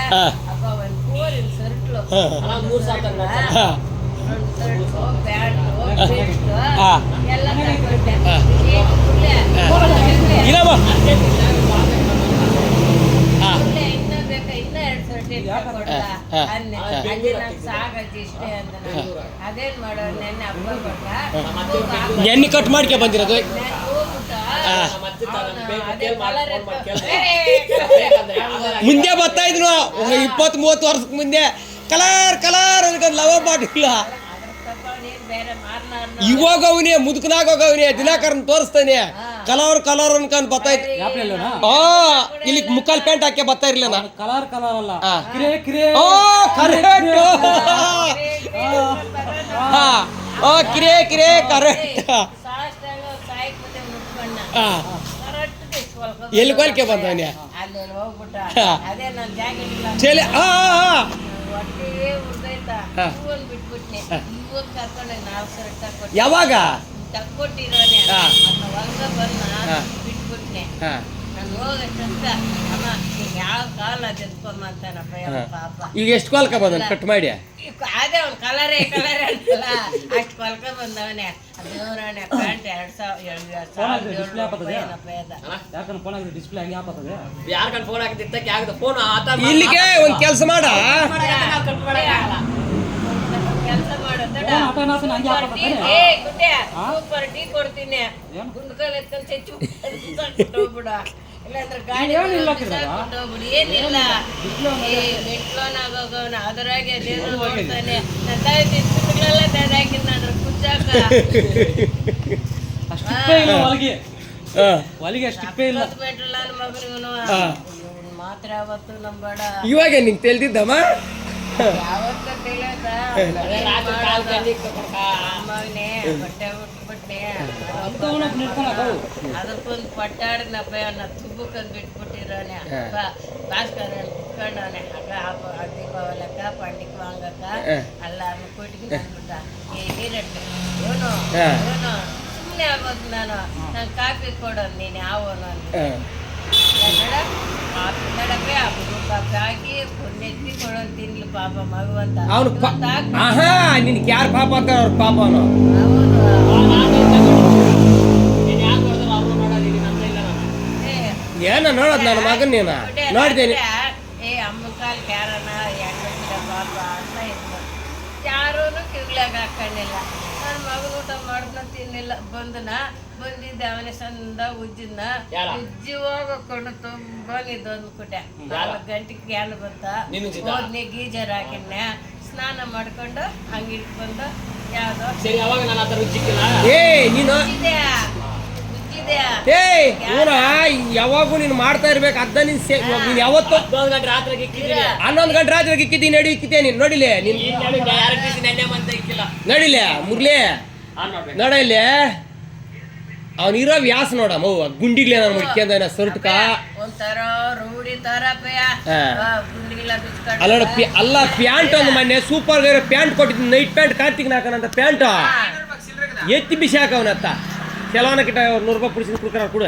ಅಪ್ಪ ಒಂದು ಕೋರಿನ ಸರ್ಟ್ಲು ಎಲ್ಲ ತಗೊಂಡೆ ಇನ್ನ ಬೇಕಾ ಇನ್ನ 2 ಸರ್ಟ್ ಸಾಗಜ್ಜಿ ಇಷ್ಟೇ ಅಂತ ಅದೇನ್ ಮಾಡೋದು ನೆನ್ನೆ ಹಬ್ಬ ಕೊಟ್ಟ ಎಣ್ಣೆ ಕಟ್ ಮಾಡ್ಕೆ ಬಂದಿರೋದು ಮುಂದೆ ಬರ್ತಾ ಇದ್ರು 20-30 ವರ್ಷಕ್ಕೆ ಮುಂದೆ ಕಲರ್ ಕಲರ್ ಅನ್ಕೊಂಡ್ ಲವ ಮಾಡಿಲ್ಲ ಇವಾಗ ಅವನೇ ಮುದುಕನಾಗ ಅವನೇ ದಿನಾಕರನ್ ತೋರಿಸ್ತಾನೆ ಕಲರ್ ಕಲರ್ ಅನ್ಕೊಂಡ್ ಬರ್ತಾ ಇತ್ತು ಇಲ್ಲಿ ಮುಕ್ಕಾಲ್ ಪ್ಯಾಂಟ್ ಹಾಕಿ ಬರ್ತಾ ಇರ್ಲಿಲ್ಲ ಕಲರ್ ಕಲರ್ ಅಲ್ಲ ಕಿರೇ ಕಿರೇ ಕರೆಕ್ಟ್ ಎಲ್ಲಿ ಕೊಲ್ಕೆ ಬಂದವನೇ ಚಳಿ ಯಾವಾಗ ಈಗ ಎಷ್ಟು ಕೊಲ್ಕ ಬಂದ ಕಟ್ ಮಾಡಿ ಅದೇ ಒಂದು ಕಲರೇ ಕಲರ್ ಅಂತಲ್ಲ ಅಷ್ಟು ಕೊಲ್ಕ ಬಂದವನೇ ದೇವರಾಣೆ ಪ್ಯಾಂಟ್ 2000 ಇಲ್ಲಿಗೆ ಒಂದು ಕೆಲಸ ಮಾಡ ಕೆಲಸ ಮಾಡೋದು ಸೂಪರ್ ಟೀ ಕೊಡ್ತೀನಿ ಗುಂಡ್ಕಲ್ ಎತ್ಕೊಂಡು ಚೆಚ್ಚು ಬಿಡ ಇಲ್ಲಾಂದ್ರೆ ಗಾಡಿ ಹೋಗ್ಬಿಡು ಏನಿಲ್ಲ ಮೆಟ್ಲೋನಾಗೋಗವನ ಅದರಾಗೆ ದೇವ್ರು ನೋಡ್ತಾನೆ ನದ್ದಾಯ್ತಿಲ್ಲ ಹಾಕಿ ನಾನು ಕುಚ್ಚಾಕ ನನ್ನ ಮಗನಿಗೂ ಮಾತ್ರ ಅವತ್ತು ನಂಬೇಡ ಇವಾಗ ನಿಂಗೆ ತಿಳಿದಿದ್ದಮ್ಮ ಯಾವತ್ತೂ ತಿಳಿಯದ ಅಮ್ಮನೇ ಬಟ್ಟೆ ಬಿಟ್ಬಿಟ್ನೆ ಅದಕ್ಕೊಂದು ಪಟ್ಟಾಡಿನಪ್ಪ ಅವನ್ನ ತುಬ್ಬಕ್ಕಂದು ಬಿಟ್ಬಿಟ್ಟಿರೋನೆ ಭಾಸ್ಕರ ಕುತ್ಕೊಂಡವನೆ ಅಕ್ಕ ದೀಪಾವಲಕ್ಕ ಪಂಡಿಕ ವಾಂಗಕ್ಕ ಅಲ್ಲ ಕೊಟ್ಟಿಗೆ ಅಂದ್ಬಿಟ್ಟ ನೀರಟ್ಟು ಇವನು ಸುಮ್ಮನೆ ಆಗೋದು ನಾನು ಕಾಫಿ ಕೊಡೋದು ನೀನು ಯಾವನು ಅಂತ ಕಾಫಿ ನಡಪೆ ಕಾಫಿ ಹಾಕಿ ನೆತ್ತಿ ಕೊಡೋದು ತಿನ್ಲಿ ಪಾಪ ಮಗು ಅಂತ ಅವನು ನಿನ್ಗೆ ಯಾರು ಪಾಪ ಅಂತ ಅವ್ರ ಪಾಪ ಅವನು ಏನ ನೋಡೋದು ನನ್ನ ಮಗನ್ ನೀನು ನೋಡ್ತೇನೆ ಅಮ್ಮ ಕಾಲಕ್ಕೆ ಯಾರನ ಹೆಣ್ಣಿರ ಪಾಪ ಅಂತ ಇದ್ರು ಯಾರೂ ಕಿಗ್ಲಾಗ ಹಾಕೊಂಡಿಲ್ಲ ನನ್ನ ಮಗನ ಊಟ ಮಾಡಿದ್ನ ತಿನ್ನಿಲ್ಲ ಬಂದಿದ್ದೆ ಅವನೇ ಸಂದ ಉಜ್ಜಿದ್ನ ಉಜ್ಜಿ ಹೋಗ್ಕೊಂಡು ತುಂಬಾ ನಿದ್ದು ಅಂದ್ಬಿಟ್ಟೆ 4 ಗಂಟೆಗೆ ಕ್ಯಾನ್ ಬಂತ ಹೋದ್ನೆ ಗೀಜರ್ ಹಾಕಿದ್ನೆ ಸ್ನಾನ ಮಾಡ್ಕೊಂಡು ಹಂಗೆ ಬಂದು ಯಾವ್ದೋ ಯಾವಾಗೂ ನೀನು ಮಾಡ್ತಾ ಇರ್ಬೇಕು ಅದ ನೀನ್ ಯಾವತ್ತು 11 ಗಂಟೆ ರಾತ್ರಿ ಇಕ್ಕಿದ್ದೀನಿ ನಡಿ ಇಕ್ಕಿದ್ದೆ ನೀನ್ ನೋಡಿಲೆ ನೋಡಿಲೆ ಮುರ್ಲಿ ನೋಡಲ್ಲಿ ಅವ್ನ ಇರೋ ವ್ಯಾಸ ನೋಡ ಮೌ ಗುಂಡಿಗ್ಲೆ ನಾನು ಮುಡ್ಕೊಂಡ ಸರ್ಟ್ಕ ಒಂಥರ ರೂಢಿ ತರ ಅಲ್ಲ ಪ್ಯಾಂಟ್ ಒಂದು ಮೊನ್ನೆ ಸೂಪರ್ ಪ್ಯಾಂಟ್ ಕೊಟ್ಟಿದ್ದೀನಿ ನೈಟ್ ಪ್ಯಾಂಟ್ ಕಾರ್ತಿಕ್ ಹಾಕೋಣಂತ ಪ್ಯಾಂಟ್ ಎತ್ತಿ ಬಿಸಿ ಹಾಕವನತ್ತ ಕೆಲವನ ಕಿಟ್ಟ 100 ರೂಪಾಯಿ ಪುಡಿಸಿದ ಕುಡ್ಕರ ಕೂಡ